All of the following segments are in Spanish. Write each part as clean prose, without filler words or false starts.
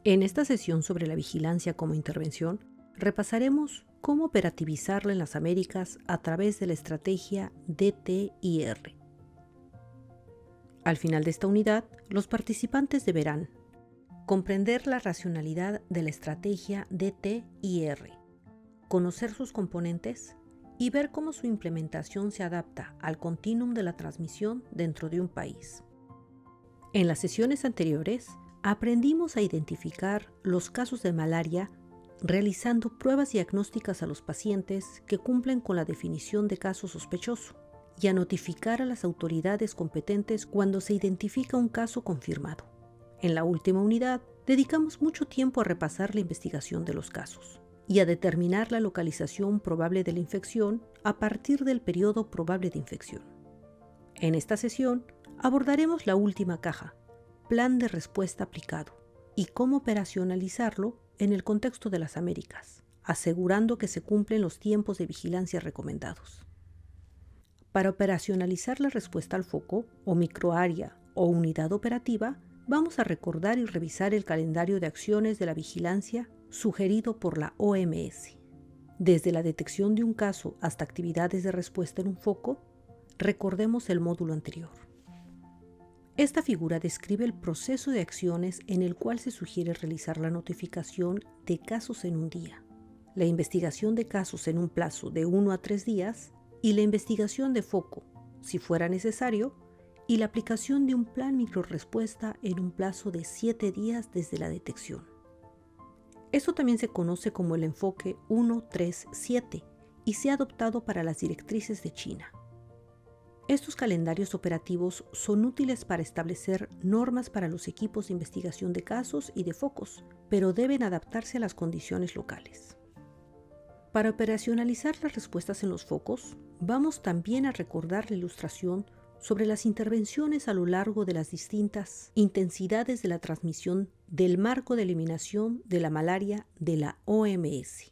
En esta sesión sobre la vigilancia como intervención, repasaremos cómo operativizarla en las Américas a través de la estrategia DTIR. Al final de esta unidad, los participantes deberán comprender la racionalidad de la estrategia DTIR, conocer sus componentes y ver cómo su implementación se adapta al continuum de la transmisión dentro de un país. En las sesiones anteriores, aprendimos a identificar los casos de malaria realizando pruebas diagnósticas a los pacientes que cumplen con la definición de caso sospechoso y a notificar a las autoridades competentes cuando se identifica un caso confirmado. En la última unidad, dedicamos mucho tiempo a repasar la investigación de los casos y a determinar la localización probable de la infección a partir del periodo probable de infección. En esta sesión, abordaremos la última caja, plan de respuesta aplicado, y cómo operacionalizarlo en el contexto de las Américas, asegurando que se cumplen los tiempos de vigilancia recomendados. Para operacionalizar la respuesta al foco, o microárea o unidad operativa, vamos a recordar y revisar el calendario de acciones de la vigilancia sugerido por la OMS. Desde la detección de un caso hasta actividades de respuesta en un foco, recordemos el módulo anterior. Esta figura describe el proceso de acciones en el cual se sugiere realizar la notificación de casos en un día, la investigación de casos en un plazo de 1 a 3 días y la investigación de foco, si fuera necesario, y la aplicación de un plan microrespuesta en un plazo de 7 días desde la detección. Esto también se conoce como el enfoque 1-3-7 y se ha adoptado para las directrices de China. Estos calendarios operativos son útiles para establecer normas para los equipos de investigación de casos y de focos, pero deben adaptarse a las condiciones locales. Para operacionalizar las respuestas en los focos, vamos también a recordar la ilustración sobre las intervenciones a lo largo de las distintas intensidades de la transmisión del marco de eliminación de la malaria de la OMS.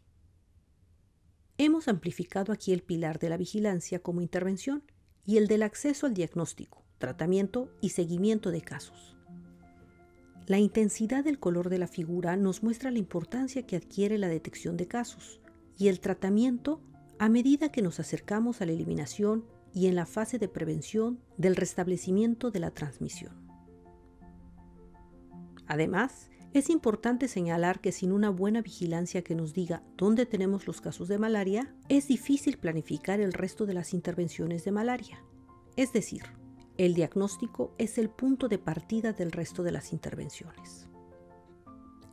Hemos amplificado aquí el pilar de la vigilancia como intervención y el del acceso al diagnóstico, tratamiento y seguimiento de casos. La intensidad del color de la figura nos muestra la importancia que adquiere la detección de casos y el tratamiento a medida que nos acercamos a la eliminación y en la fase de prevención del restablecimiento de la transmisión. Además, es importante señalar que sin una buena vigilancia que nos diga dónde tenemos los casos de malaria, es difícil planificar el resto de las intervenciones de malaria. Es decir, el diagnóstico es el punto de partida del resto de las intervenciones.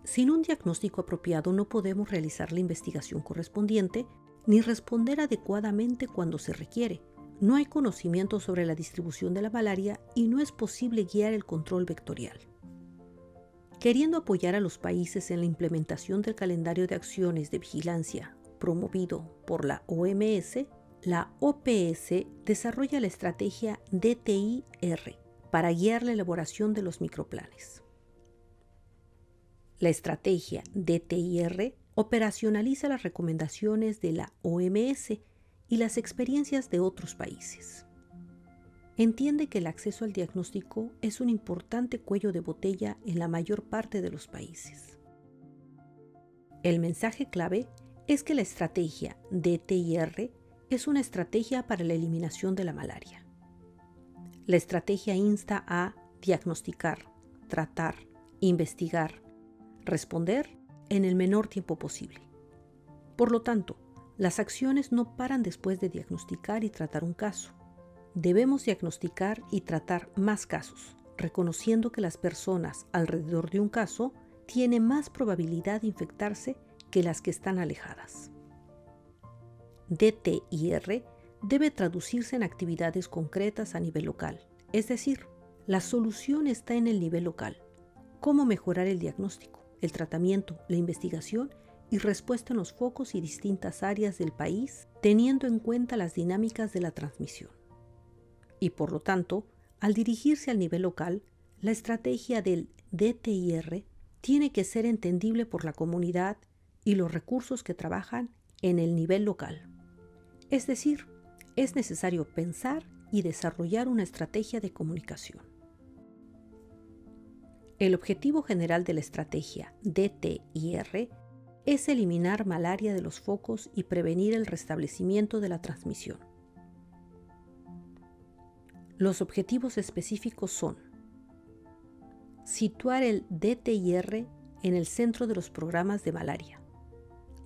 Sin un diagnóstico apropiado no podemos realizar la investigación correspondiente ni responder adecuadamente cuando se requiere. No hay conocimiento sobre la distribución de la malaria y no es posible guiar el control vectorial. Queriendo apoyar a los países en la implementación del calendario de acciones de vigilancia promovido por la OMS, la OPS desarrolla la estrategia DTIR para guiar la elaboración de los microplanes. La estrategia DTIR operacionaliza las recomendaciones de la OMS y las experiencias de otros países. Entiende que el acceso al diagnóstico es un importante cuello de botella en la mayor parte de los países. El mensaje clave es que la estrategia DTIR es una estrategia para la eliminación de la malaria. La estrategia insta a diagnosticar, tratar, investigar, responder en el menor tiempo posible. Por lo tanto, las acciones no paran después de diagnosticar y tratar un caso. Debemos diagnosticar y tratar más casos, reconociendo que las personas alrededor de un caso tienen más probabilidad de infectarse que las que están alejadas. DTIR debe traducirse en actividades concretas a nivel local, es decir, la solución está en el nivel local. Cómo mejorar el diagnóstico, el tratamiento, la investigación y respuesta en los focos y distintas áreas del país, teniendo en cuenta las dinámicas de la transmisión. Y por lo tanto, al dirigirse al nivel local, la estrategia del DTIR tiene que ser entendible por la comunidad y los recursos que trabajan en el nivel local. Es decir, es necesario pensar y desarrollar una estrategia de comunicación. El objetivo general de la estrategia DTIR es eliminar malaria de los focos y prevenir el restablecimiento de la transmisión. Los objetivos específicos son: situar el DTIR en el centro de los programas de malaria,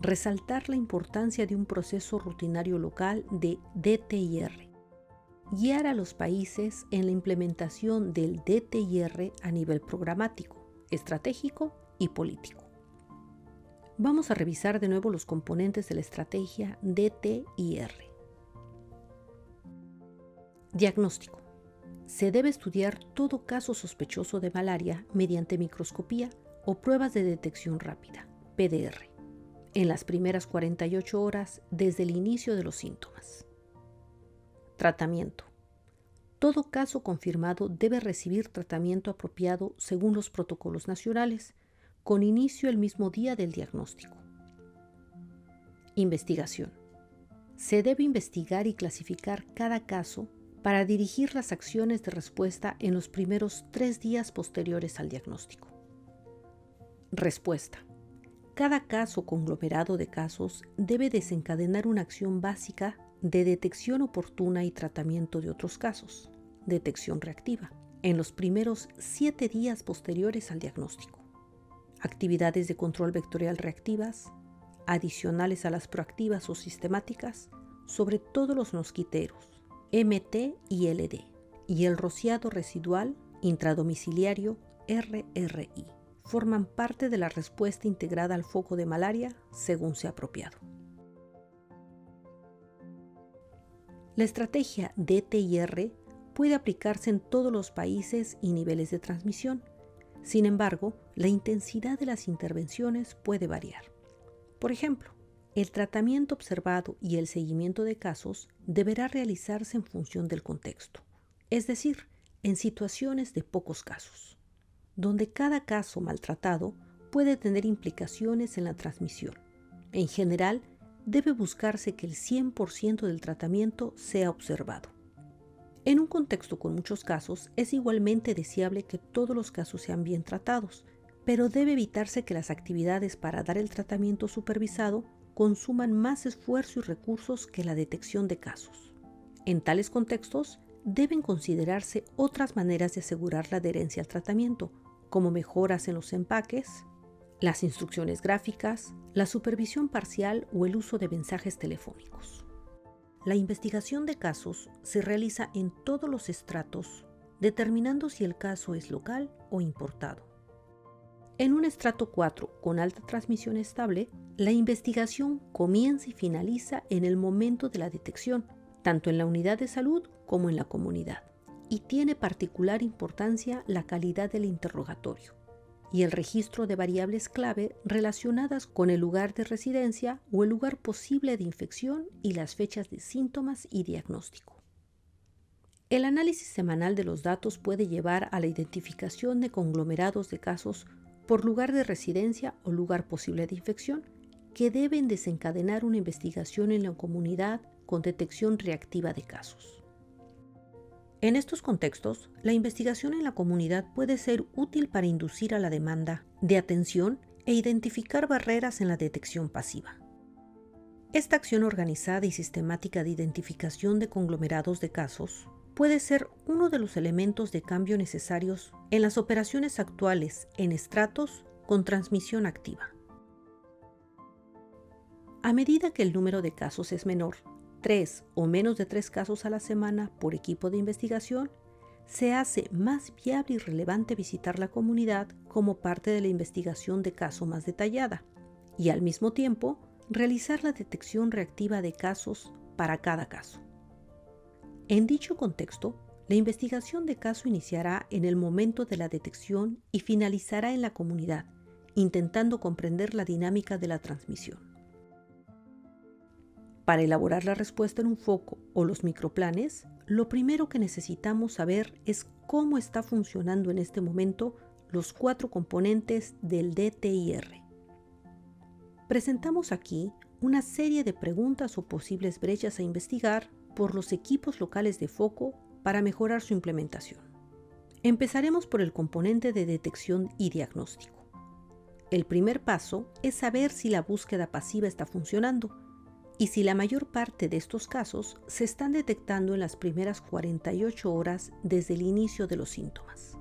resaltar la importancia de un proceso rutinario local de DTIR, guiar a los países en la implementación del DTIR a nivel programático, estratégico y político. Vamos a revisar de nuevo los componentes de la estrategia DTIR. Diagnóstico. Se debe estudiar todo caso sospechoso de malaria mediante microscopía o pruebas de detección rápida, PDR, en las primeras 48 horas desde el inicio de los síntomas. Tratamiento. Todo caso confirmado debe recibir tratamiento apropiado según los protocolos nacionales, con inicio el mismo día del diagnóstico. Investigación. Se debe investigar y clasificar cada caso para dirigir las acciones de respuesta en los primeros 3 días posteriores al diagnóstico. Respuesta. Cada caso conglomerado de casos debe desencadenar una acción básica de detección oportuna y tratamiento de otros casos, detección reactiva, en los primeros 7 días posteriores al diagnóstico. Actividades de control vectorial reactivas, adicionales a las proactivas o sistemáticas, sobre todo los mosquiteros, MT y LD, y el rociado residual intradomiciliario RRI, forman parte de la respuesta integrada al foco de malaria según sea apropiado. La estrategia DTIR puede aplicarse en todos los países y niveles de transmisión. Sin embargo, la intensidad de las intervenciones puede variar. Por ejemplo, el tratamiento observado y el seguimiento de casos deberá realizarse en función del contexto, es decir, en situaciones de pocos casos, donde cada caso maltratado puede tener implicaciones en la transmisión. En general, debe buscarse que el 100% del tratamiento sea observado. En un contexto con muchos casos, es igualmente deseable que todos los casos sean bien tratados, pero debe evitarse que las actividades para dar el tratamiento supervisado consuman más esfuerzo y recursos que la detección de casos. En tales contextos, deben considerarse otras maneras de asegurar la adherencia al tratamiento, como mejoras en los empaques, las instrucciones gráficas, la supervisión parcial o el uso de mensajes telefónicos. La investigación de casos se realiza en todos los estratos, determinando si el caso es local o importado. En un estrato 4 con alta transmisión estable, la investigación comienza y finaliza en el momento de la detección, tanto en la unidad de salud como en la comunidad, y tiene particular importancia la calidad del interrogatorio y el registro de variables clave relacionadas con el lugar de residencia o el lugar posible de infección y las fechas de síntomas y diagnóstico. El análisis semanal de los datos puede llevar a la identificación de conglomerados de casos por lugar de residencia o lugar posible de infección que deben desencadenar una investigación en la comunidad con detección reactiva de casos. En estos contextos, la investigación en la comunidad puede ser útil para inducir a la demanda de atención e identificar barreras en la detección pasiva. Esta acción organizada y sistemática de identificación de conglomerados de casos puede ser uno de los elementos de cambio necesarios en las operaciones actuales en estratos con transmisión activa. A medida que el número de casos es menor, 3 o menos de 3 casos a la semana por equipo de investigación, se hace más viable y relevante visitar la comunidad como parte de la investigación de caso más detallada y al mismo tiempo realizar la detección reactiva de casos para cada caso. En dicho contexto, la investigación de caso iniciará en el momento de la detección y finalizará en la comunidad, intentando comprender la dinámica de la transmisión. Para elaborar la respuesta en un foco o los microplanes, lo primero que necesitamos saber es cómo está funcionando en este momento los 4 componentes del DTIR. Presentamos aquí una serie de preguntas o posibles brechas a investigar por los equipos locales de foco para mejorar su implementación. Empezaremos por el componente de detección y diagnóstico. El primer paso es saber si la búsqueda pasiva está funcionando y si la mayor parte de estos casos se están detectando en las primeras 48 horas desde el inicio de los síntomas.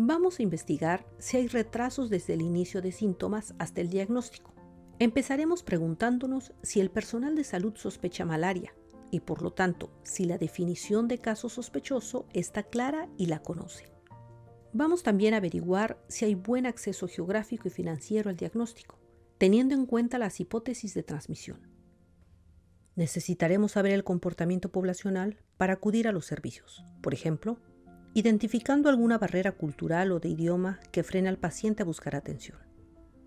Vamos a investigar si hay retrasos desde el inicio de síntomas hasta el diagnóstico. Empezaremos preguntándonos si el personal de salud sospecha malaria y, por lo tanto, si la definición de caso sospechoso está clara y la conoce. Vamos también a averiguar si hay buen acceso geográfico y financiero al diagnóstico, teniendo en cuenta las hipótesis de transmisión. Necesitaremos saber el comportamiento poblacional para acudir a los servicios, por ejemplo, identificando alguna barrera cultural o de idioma que frene al paciente a buscar atención.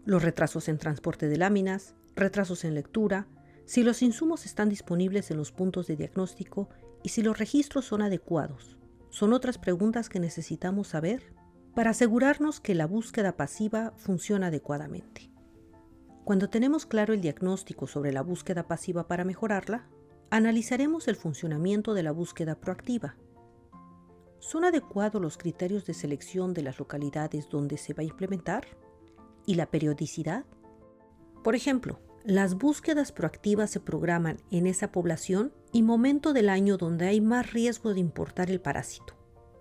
Los retrasos en transporte de láminas, retrasos en lectura, si los insumos están disponibles en los puntos de diagnóstico y si los registros son adecuados, son otras preguntas que necesitamos saber para asegurarnos que la búsqueda pasiva funciona adecuadamente. Cuando tenemos claro el diagnóstico sobre la búsqueda pasiva para mejorarla, analizaremos el funcionamiento de la búsqueda proactiva. ¿Son adecuados los criterios de selección de las localidades donde se va a implementar? ¿Y la periodicidad? Por ejemplo, las búsquedas proactivas se programan en esa población y momento del año donde hay más riesgo de importar el parásito.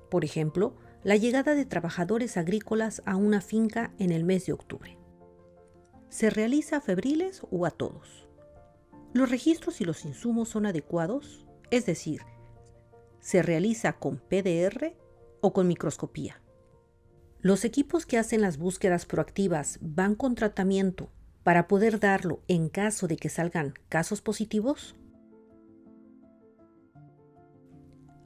Por ejemplo, la llegada de trabajadores agrícolas a una finca en el mes de octubre. ¿Se realiza a febriles o a todos? ¿Los registros y los insumos son adecuados? Es decir, ¿se realiza con PDR o con microscopía? ¿Los equipos que hacen las búsquedas proactivas van con tratamiento para poder darlo en caso de que salgan casos positivos?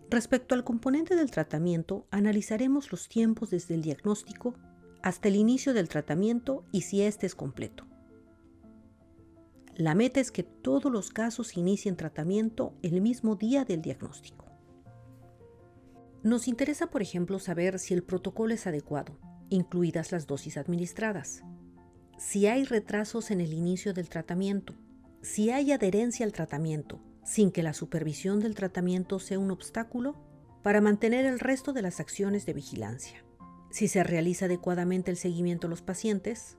Respecto al componente del tratamiento, analizaremos los tiempos desde el diagnóstico hasta el inicio del tratamiento y si éste es completo. La meta es que todos los casos inicien tratamiento el mismo día del diagnóstico. Nos interesa, por ejemplo, saber si el protocolo es adecuado, incluidas las dosis administradas, si hay retrasos en el inicio del tratamiento, si hay adherencia al tratamiento, sin que la supervisión del tratamiento sea un obstáculo para mantener el resto de las acciones de vigilancia, si se realiza adecuadamente el seguimiento a los pacientes,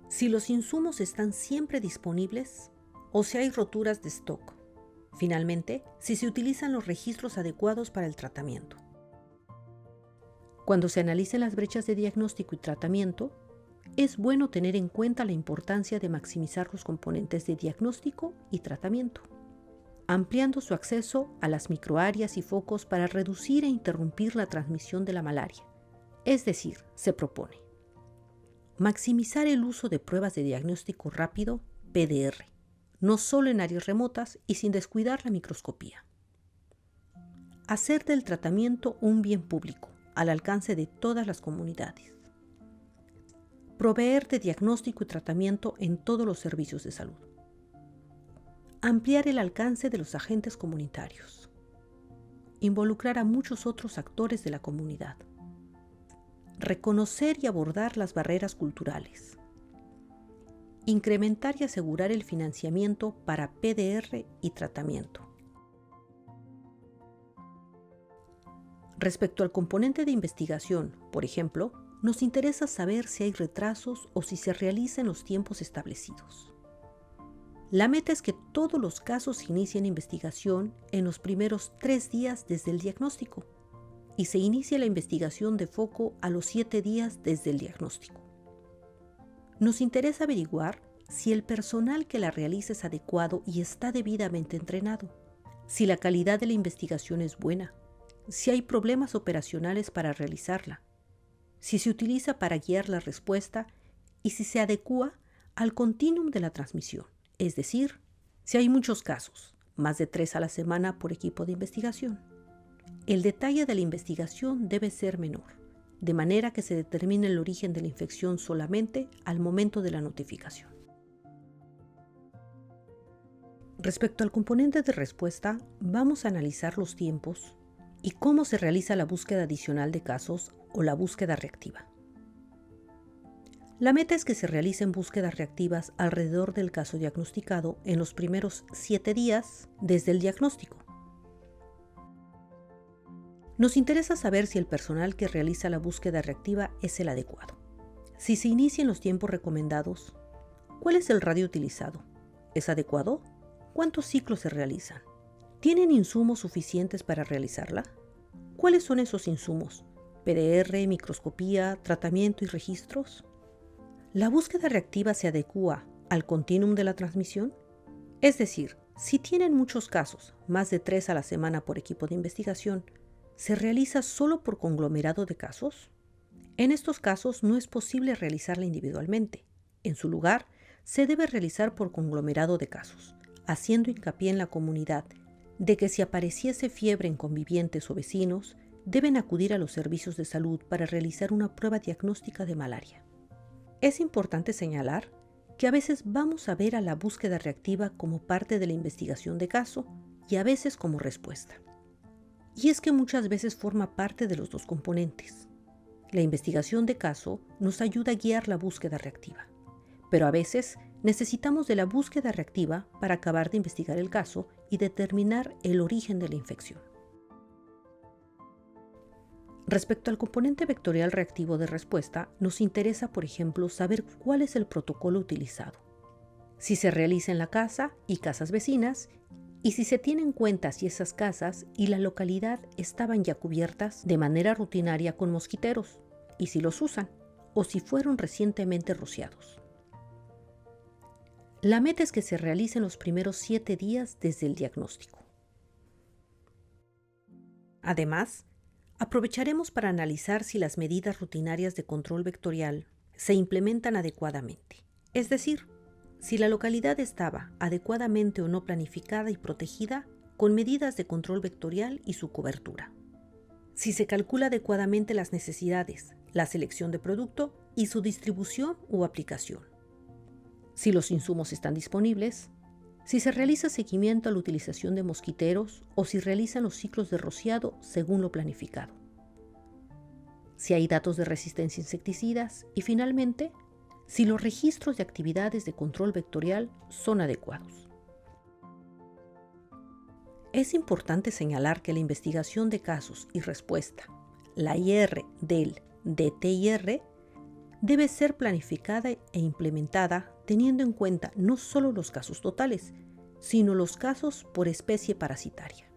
si los insumos están siempre disponibles o si hay roturas de stock. Finalmente, si se utilizan los registros adecuados para el tratamiento. Cuando se analicen las brechas de diagnóstico y tratamiento, es bueno tener en cuenta la importancia de maximizar los componentes de diagnóstico y tratamiento, ampliando su acceso a las microáreas y focos para reducir e interrumpir la transmisión de la malaria. Es decir, se propone maximizar el uso de pruebas de diagnóstico rápido, PDR, no solo en áreas remotas y sin descuidar la microscopía. Hacer del tratamiento un bien público, al alcance de todas las comunidades. Proveer de diagnóstico y tratamiento en todos los servicios de salud. Ampliar el alcance de los agentes comunitarios. Involucrar a muchos otros actores de la comunidad. Reconocer y abordar las barreras culturales. Incrementar y asegurar el financiamiento para PDR y tratamiento. Respecto al componente de investigación, por ejemplo, nos interesa saber si hay retrasos o si se realiza en los tiempos establecidos. La meta es que todos los casos inicien investigación en los primeros 3 días desde el diagnóstico y se inicie la investigación de foco a los 7 días desde el diagnóstico. Nos interesa averiguar si el personal que la realiza es adecuado y está debidamente entrenado, si la calidad de la investigación es buena, si hay problemas operacionales para realizarla, si se utiliza para guiar la respuesta y si se adecúa al continuum de la transmisión, es decir, si hay muchos casos, más de 3 a la semana por equipo de investigación. El detalle de la investigación debe ser menor, de manera que se determine el origen de la infección solamente al momento de la notificación. Respecto al componente de respuesta, vamos a analizar los tiempos y cómo se realiza la búsqueda adicional de casos o la búsqueda reactiva. La meta es que se realicen búsquedas reactivas alrededor del caso diagnosticado en los primeros 7 días desde el diagnóstico. Nos interesa saber si el personal que realiza la búsqueda reactiva es el adecuado. Si se inicia en los tiempos recomendados, ¿cuál es el radio utilizado? ¿Es adecuado? ¿Cuántos ciclos se realizan? ¿Tienen insumos suficientes para realizarla? ¿Cuáles son esos insumos? ¿PDR, microscopía, tratamiento y registros? ¿La búsqueda reactiva se adecúa al continuum de la transmisión? Es decir, si tienen muchos casos, más de 3 a la semana por equipo de investigación, ¿se realiza solo por conglomerado de casos? En estos casos no es posible realizarla individualmente. En su lugar, se debe realizar por conglomerado de casos, haciendo hincapié en la comunidad de que si apareciese fiebre en convivientes o vecinos, deben acudir a los servicios de salud para realizar una prueba diagnóstica de malaria. Es importante señalar que a veces vamos a ver a la búsqueda reactiva como parte de la investigación de caso y a veces como respuesta. Y es que muchas veces forma parte de los dos componentes. La investigación de caso nos ayuda a guiar la búsqueda reactiva, pero a veces necesitamos de la búsqueda reactiva para acabar de investigar el caso y determinar el origen de la infección. Respecto al componente vectorial reactivo de respuesta, nos interesa, por ejemplo, saber cuál es el protocolo utilizado, si se realiza en la casa y casas vecinas, y si se tiene en cuenta si esas casas y la localidad estaban ya cubiertas de manera rutinaria con mosquiteros, y si los usan, o si fueron recientemente rociados. La meta es que se realicen los primeros 7 días desde el diagnóstico. Además, aprovecharemos para analizar si las medidas rutinarias de control vectorial se implementan adecuadamente, es decir, si la localidad estaba adecuadamente o no planificada y protegida con medidas de control vectorial y su cobertura. Si se calcula adecuadamente las necesidades, la selección de producto y su distribución o aplicación. Si los insumos están disponibles, si se realiza seguimiento a la utilización de mosquiteros o si realizan los ciclos de rociado según lo planificado. Si hay datos de resistencia a insecticidas y finalmente, si los registros de actividades de control vectorial son adecuados. Es importante señalar que la investigación de casos y respuesta, la IR del DTIR, debe ser planificada e implementada teniendo en cuenta no solo los casos totales, sino los casos por especie parasitaria.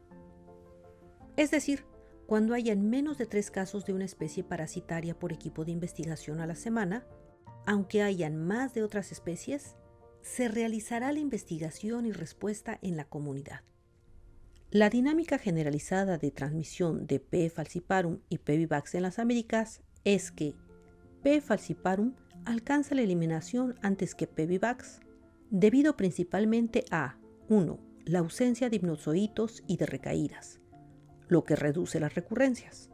Es decir, cuando hayan menos de 3 casos de una especie parasitaria por equipo de investigación a la semana, aunque hayan más de otras especies, se realizará la investigación y respuesta en la comunidad. La dinámica generalizada de transmisión de P. falciparum y P. vivax en las Américas es que P. falciparum alcanza la eliminación antes que P. vivax, debido principalmente a 1. La ausencia de hipnozoitos y de recaídas, lo que reduce las recurrencias.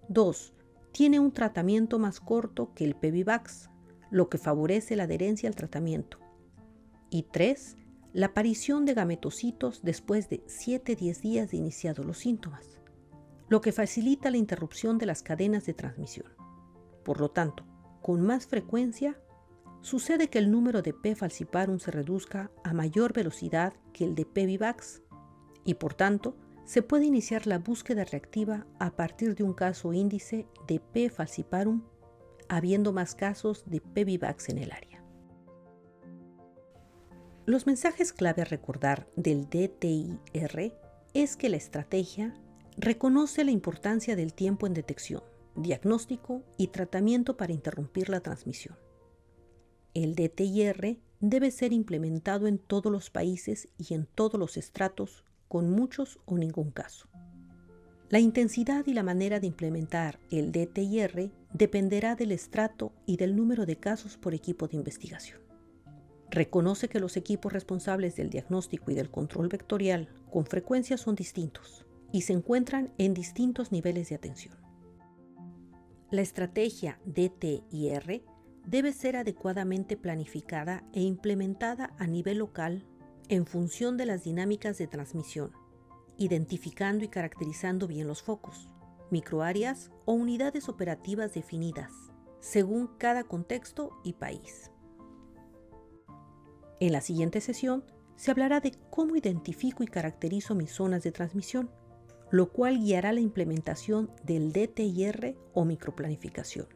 2. Tiene un tratamiento más corto que el P. vivax, lo que favorece la adherencia al tratamiento. Y 3. La aparición de gametocitos después de 7-10 días de iniciados los síntomas, lo que facilita la interrupción de las cadenas de transmisión. Por lo tanto, con más frecuencia, sucede que el número de P. falciparum se reduzca a mayor velocidad que el de P. vivax y, por tanto, se puede iniciar la búsqueda reactiva a partir de un caso índice de P. falciparum, habiendo más casos de P. vivax en el área. Los mensajes clave a recordar del DTIR es que la estrategia reconoce la importancia del tiempo en detección, diagnóstico y tratamiento para interrumpir la transmisión. El DTIR debe ser implementado en todos los países y en todos los estratos, con muchos o ningún caso. La intensidad y la manera de implementar el DTIR dependerá del estrato y del número de casos por equipo de investigación. Reconoce que los equipos responsables del diagnóstico y del control vectorial con frecuencia son distintos y se encuentran en distintos niveles de atención. La estrategia DTIR debe ser adecuadamente planificada e implementada a nivel local en función de las dinámicas de transmisión, identificando y caracterizando bien los focos, microáreas o unidades operativas definidas, según cada contexto y país. En la siguiente sesión se hablará de cómo identifico y caracterizo mis zonas de transmisión, lo cual guiará la implementación del DTIR o microplanificación.